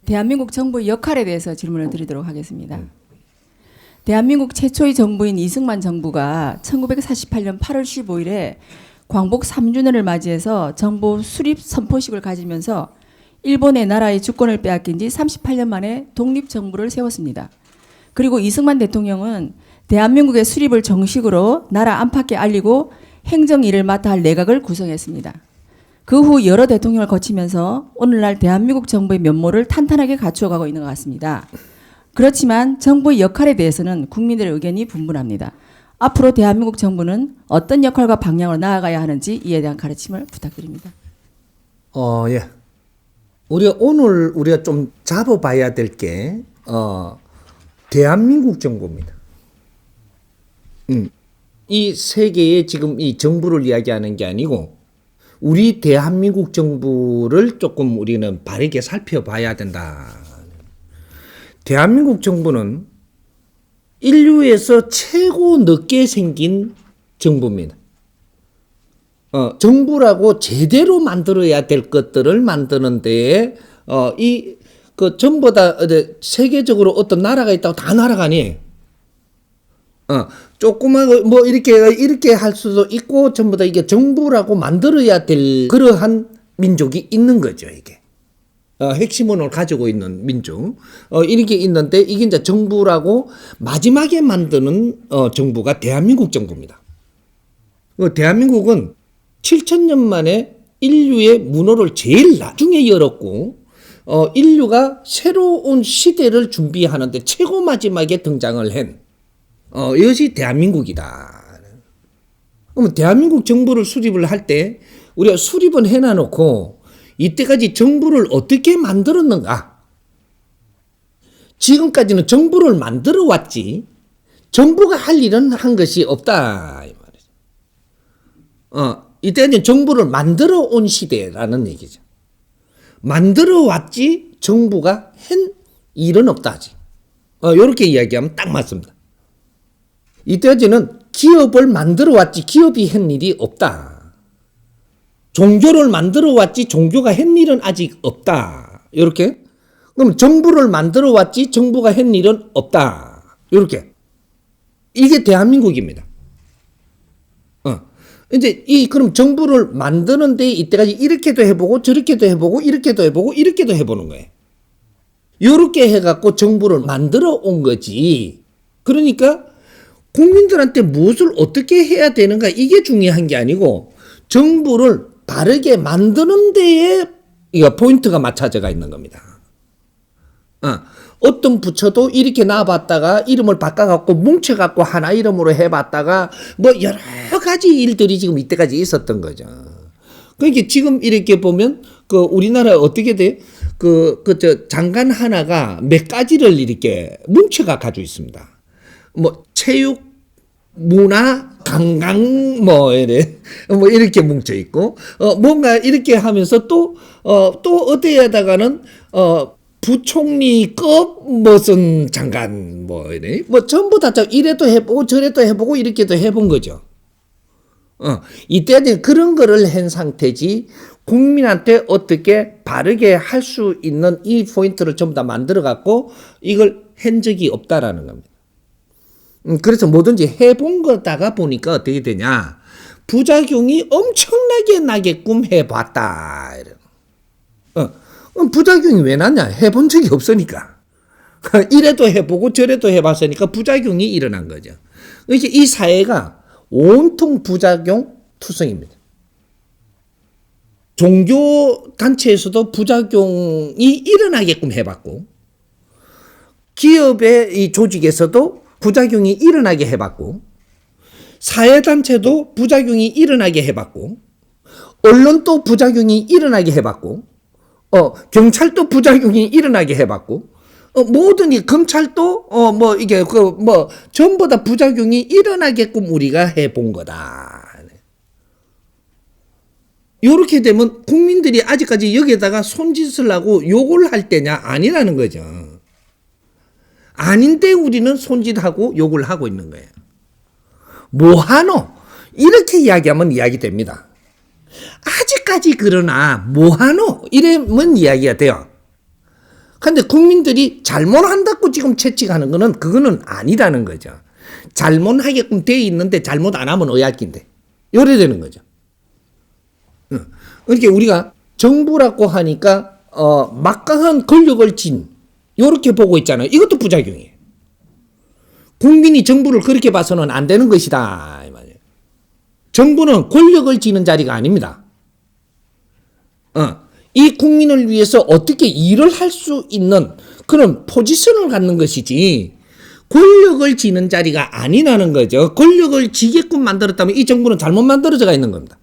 대한민국 정부의 역할에 대해서 질문을 드리도록 하겠습니다. 대한민국 최초의 정부인 이승만 정부가 1948년 8월 15일에 광복 3주년을 맞이해서 정부 수립 선포식을 가지면서 일본의 나라의 주권을 빼앗긴 지 38년 만에 독립정부를 세웠습니다. 그리고 이승만 대통령은 대한민국의 수립을 정식으로 나라 안팎에 알리고 행정 일을 맡아 할 내각을 구성했습니다. 그 후 여러 대통령을 거치면서 오늘날 대한민국 정부의 면모를 탄탄하게 갖추어가고 있는 것 같습니다. 그렇지만 정부의 역할에 대해서는 국민들의 의견이 분분합니다. 앞으로 대한민국 정부는 어떤 역할과 방향으로 나아가야 하는지 이에 대한 가르침을 부탁드립니다. 예. 오늘 우리가 좀 잡아봐야 될 게, 대한민국 정부입니다. 이 세계의 지금 이 정부를 이야기하는 게 아니고, 우리 대한민국 정부를 조금 우리는 바르게 살펴봐야 된다. 대한민국 정부는 인류에서 최고 늦게 생긴 정부입니다. 정부라고 제대로 만들어야 될 것들을 만드는 데에, 전부 다 세계적으로 어떤 나라가 있다고 다 나라가 아니에요. 조그만 뭐 이렇게 할 수도 있고 전부 다 이게 정부라고 만들어야 될 그러한 민족이 있는 거죠, 이게. 핵심원을 가지고 있는 민족. 이렇게 있는데 이게 이제 정부라고 마지막에 만드는 정부가 대한민국 정부입니다. 대한민국은 7,000년 만에 인류의 문호를 제일 나중에 열었고, 인류가 새로운 시대를 준비하는데 최고 마지막에 등장을 한 이것이 대한민국이다. 그러면 대한민국 정부를 수립을 할 때 우리가 수립은 해놔놓고 이때까지 정부를 어떻게 만들었는가? 지금까지는 정부를 만들어 왔지 정부가 할 일은 한 것이 없다 이 말이죠. 이때까지 정부를 만들어 온 시대라는 얘기죠. 만들어 왔지 정부가 한 일은 없다지. 이렇게 이야기하면 딱 맞습니다. 이때까지는 기업을 만들어 왔지 기업이 한 일이 없다. 종교를 만들어 왔지 종교가 한 일은 아직 없다. 이렇게. 그럼 정부를 만들어 왔지 정부가 한 일은 없다. 이렇게. 이게 대한민국입니다. 이제 그럼 정부를 만드는데 이때까지 이렇게도 해보고 저렇게도 해보고 이렇게도 해보고 이렇게도 해보는 거예요. 이렇게 해갖고 정부를 만들어 온 거지. 그러니까 국민들한테 무엇을 어떻게 해야 되는가 이게 중요한 게 아니고 정부를 바르게 만드는 데에 포인트가 맞춰져가 있는 겁니다. 어떤 부처도 이렇게 놔봤다가 이름을 바꿔갖고 뭉쳐갖고 하나 이름으로 해봤다가 뭐 여러 가지 일들이 지금 이때까지 있었던 거죠. 그러니까 지금 이렇게 보면 우리나라 어떻게 돼? 장관 하나가 몇 가지를 이렇게 뭉쳐가 가지고 있습니다. 뭐 체육, 문화, 관광 이렇게 뭉쳐 있고 뭔가 이렇게 하면서 또 어디에다가는 부총리급 무슨 장관 전부 다 이래도 해보고 저래도 해보고 이렇게도 해본 거죠. 이때는 그런 거를 한 상태지 국민한테 어떻게 바르게 할 수 있는 이 포인트를 전부 다 만들어 갖고 이걸 한 적이 없다라는 겁니다. 그래서 뭐든지 해본 거다가 보니까 어떻게 되냐. 부작용이 엄청나게 나게끔 해봤다. 부작용이 왜 났냐. 해본 적이 없으니까. 이래도 해보고 저래도 해봤으니까 부작용이 일어난 거죠. 그래서 이 사회가 온통 부작용 투성입니다. 종교단체에서도 부작용이 일어나게끔 해봤고, 기업의 이 조직에서도 부작용이 일어나게 해봤고, 사회단체도 부작용이 일어나게 해봤고, 언론도 부작용이 일어나게 해봤고, 경찰도 부작용이 일어나게 해봤고, 모든 이 검찰도 전부 다 부작용이 일어나게끔 우리가 해본 거다. 요렇게 되면 국민들이 아직까지 여기에다가 손짓을 하고 욕을 할 때냐? 아니라는 거죠. 아닌데 우리는 손짓하고 욕을 하고 있는 거예요. 뭐하노? 이렇게 이야기하면 이야기됩니다. 아직까지 그러나 뭐하노? 이러면 이야기가 돼요. 근데 국민들이 잘못한다고 지금 채찍하는 거는 그거는 아니라는 거죠. 잘못하게끔 돼 있는데 잘못 안 하면 의학인데 요래 되는 거죠. 그러니까 우리가 정부라고 하니까 막강한 권력을 쥔 요렇게 보고 있잖아요. 이것도 부작용이에요. 국민이 정부를 그렇게 봐서는 안 되는 것이다 이 말이에요. 정부는 권력을 쥐는 자리가 아닙니다. 이 국민을 위해서 어떻게 일을 할 수 있는 그런 포지션을 갖는 것이지 권력을 쥐는 자리가 아니라는 거죠. 권력을 쥐게끔 만들었다면 이 정부는 잘못 만들어져 있는 겁니다.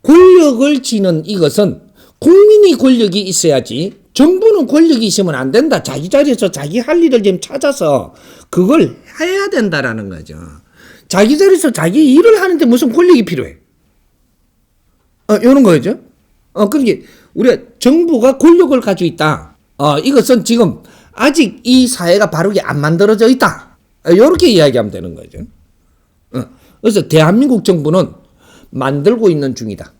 권력을 쥐는 이것은 국민이 권력이 있어야지 정부는 권력이 있으면 안 된다. 자기 자리에서 자기 할 일을 좀 찾아서 그걸 해야 된다라는 거죠. 자기 자리에서 자기 일을 하는데 무슨 권력이 필요해? 이런 거죠. 그러니까 우리가 정부가 권력을 가지고 있다. 이것은 지금 아직 이 사회가 바르게 안 만들어져 있다. 이렇게 이야기하면 되는 거죠. 그래서 대한민국 정부는 만들고 있는 중이다.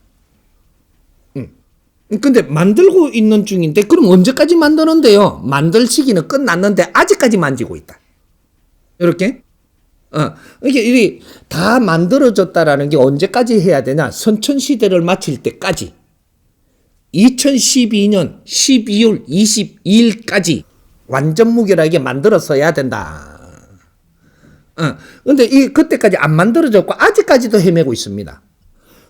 근데 만들고 있는 중인데 그럼 언제까지 만드는데요? 만들 시기는 끝났는데 아직까지 만지고 있다. 이렇게. 이게 다 만들어졌다라는 게 언제까지 해야 되냐? 선천시대를 마칠 때까지 2012년 12월 22일까지 완전 무결하게 만들어서야 된다. 근데 그때까지 안 만들어졌고 아직까지도 헤매고 있습니다.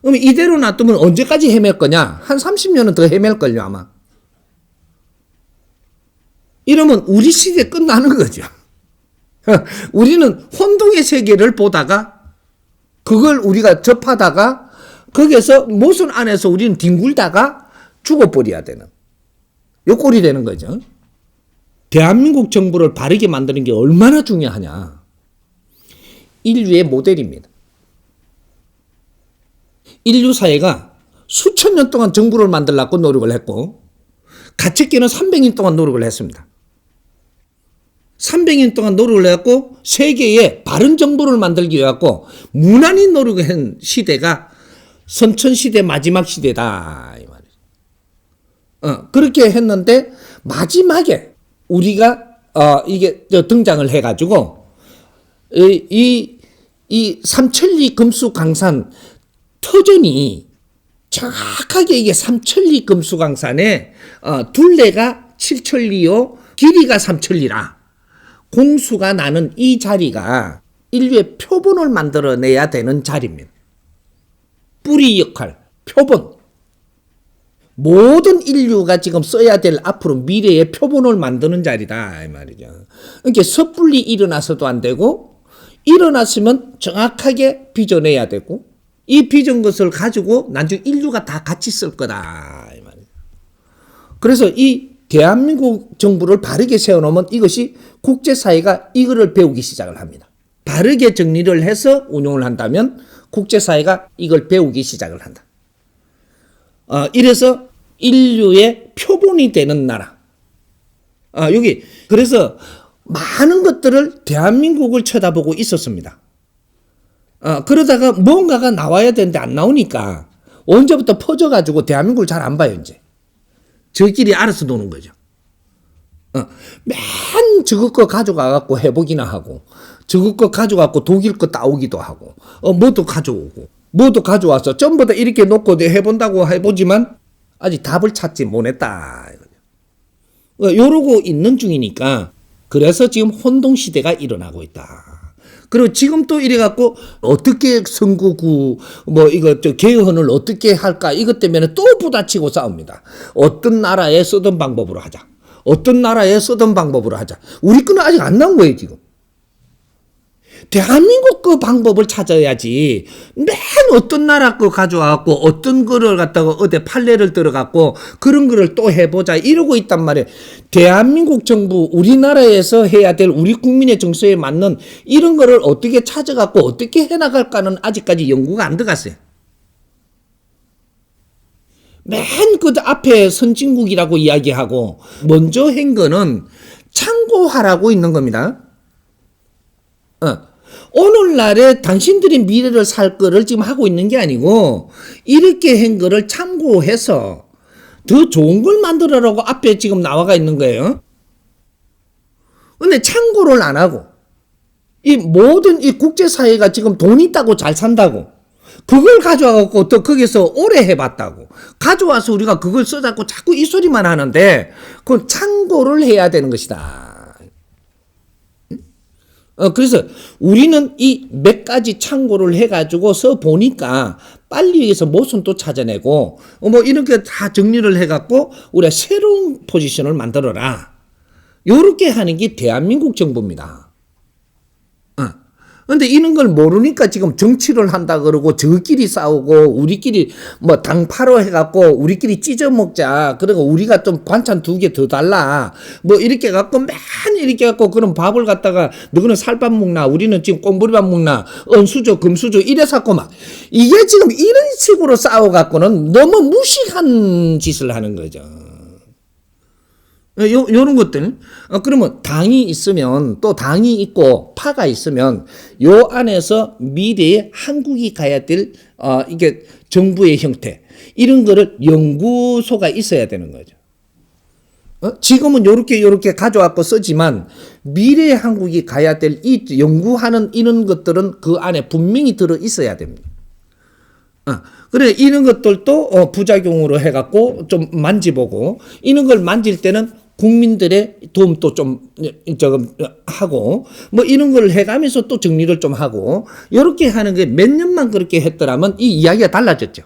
그럼 이대로 놔두면 언제까지 헤맬 거냐? 한 30년은 더 헤맬걸요 아마. 이러면 우리 시대 끝나는 거죠. 우리는 혼동의 세계를 보다가 그걸 우리가 접하다가 거기에서 모순 안에서 우리는 뒹굴다가 죽어버려야 되는 요 꼴이 되는 거죠. 대한민국 정부를 바르게 만드는 게 얼마나 중요하냐. 인류의 모델입니다. 인류 사회가 수천 년 동안 정부를 만들려고 노력을 했고 가책기는 300년 동안 노력을 했습니다. 300년 동안 노력을 해갖고 세계에 바른 정부를 만들기 위해 갖고 무난히 노력한 시대가 선천시대 마지막 시대다 이 말이죠. 그렇게 했는데 마지막에 우리가 이게 등장을 해가지고 이 삼천리 금수강산 터전이 정확하게 이게 삼천리 금수강산에 둘레가 7천리요 길이가 3천리라 공수가 나는 이 자리가 인류의 표본을 만들어내야 되는 자리입니다. 뿌리 역할, 표본. 모든 인류가 지금 써야 될 앞으로 미래의 표본을 만드는 자리다 이 말이죠. 그러니까 섣불리 일어나서도 안 되고 일어났으면 정확하게 빚어내야 되고 이 빚은 것을 가지고 나중에 인류가 다 같이 쓸 거다 이 말이죠. 그래서 이 대한민국 정부를 바르게 세워놓으면 이것이 국제사회가 이거를 배우기 시작을 합니다. 바르게 정리를 해서 운용을 한다면 국제사회가 이걸 배우기 시작을 한다. 이래서 인류의 표본이 되는 나라. 여기 그래서 많은 것들을 대한민국을 쳐다보고 있었습니다. 그러다가 뭔가가 나와야 되는데 안 나오니까 언제부터 퍼져가지고 대한민국을 잘 안 봐요 이제. 저끼리 알아서 노는 거죠. 맨 저거 거 가져가갖고 해보기나 하고 저거 거 가져가갖고 독일 거 따오기도 하고 뭐도 가져오고 뭐도 가져와서 전부 다 이렇게 놓고 해본다고 해보지만 아직 답을 찾지 못했다. 이러고 있는 중이니까 그래서 지금 혼동시대가 일어나고 있다. 그리고 지금 또 이래갖고 어떻게 선거구 개헌을 어떻게 할까 이것 때문에 또 부딪히고 싸웁니다. 어떤 나라에 쓰던 방법으로 하자. 어떤 나라에 쓰던 방법으로 하자. 우리 거는 아직 안 나온 거예요 지금. 대한민국 그 방법을 찾아야지. 맨 어떤 나라 거 가져와갖고 어떤 거를 갖다가 어디 판례를 들어갖고 그런 거를 또 해보자 이러고 있단 말이에요. 대한민국 정부 우리나라에서 해야 될 우리 국민의 정서에 맞는 이런 거를 어떻게 찾아갖고 어떻게 해나갈까는 아직까지 연구가 안 들어갔어요. 맨 그 앞에 선진국이라고 이야기하고 먼저 한 거는 참고하라고 있는 겁니다. 오늘날에 당신들이 미래를 살 거를 지금 하고 있는 게 아니고 이렇게 한 거를 참고해서 더 좋은 걸 만들어라고 앞에 지금 나와가 있는 거예요. 근데 참고를 안 하고 이 모든 이 국제사회가 지금 돈 있다고 잘 산다고 그걸 가져와갖고 또 거기서 오래 해봤다고 가져와서 우리가 그걸 써잡고 자꾸 이 소리만 하는데 그건 참고를 해야 되는 것이다. 그래서 우리는 이 몇 가지 참고를 해가지고 써보니까 빨리 여기서 모순도 찾아내고 뭐 이렇게 다 정리를 해갖고 우리가 새로운 포지션을 만들어라. 요렇게 하는 게 대한민국 정부입니다. 근데 이런 걸 모르니까 지금 정치를 한다 그러고 저끼리 싸우고 우리끼리 뭐 당파로 해갖고 우리끼리 찢어 먹자. 그리고 우리가 좀 반찬 2개 더 달라. 뭐 이렇게 갖고 맨 이렇게 갖고 그런 밥을 갖다가 너희는 살밥 먹나 우리는 지금 꽁보리밥 먹나 은수저 금수저 이래서 갖고 막 이게 지금 이런 식으로 싸워갖고는 너무 무식한 짓을 하는 거죠. 요런 것들. 그러면 당이 있으면 또 당이 있고 파가 있으면 요 안에서 미래에 한국이 가야 될 이게 정부의 형태 이런 거를 연구소가 있어야 되는 거죠. 지금은 요렇게 가져와서 쓰지만 미래의 한국이 가야 될 이 연구하는 이런 것들은 그 안에 분명히 들어 있어야 됩니다. 그래 이런 것들도 부작용으로 해갖고 좀 만지보고 이런 걸 만질 때는 국민들의 도움도 좀 하고 뭐 이런 걸 해가면서 또 정리를 좀 하고 이렇게 하는 게 몇 년만 그렇게 했더라면 이 이야기가 달라졌죠.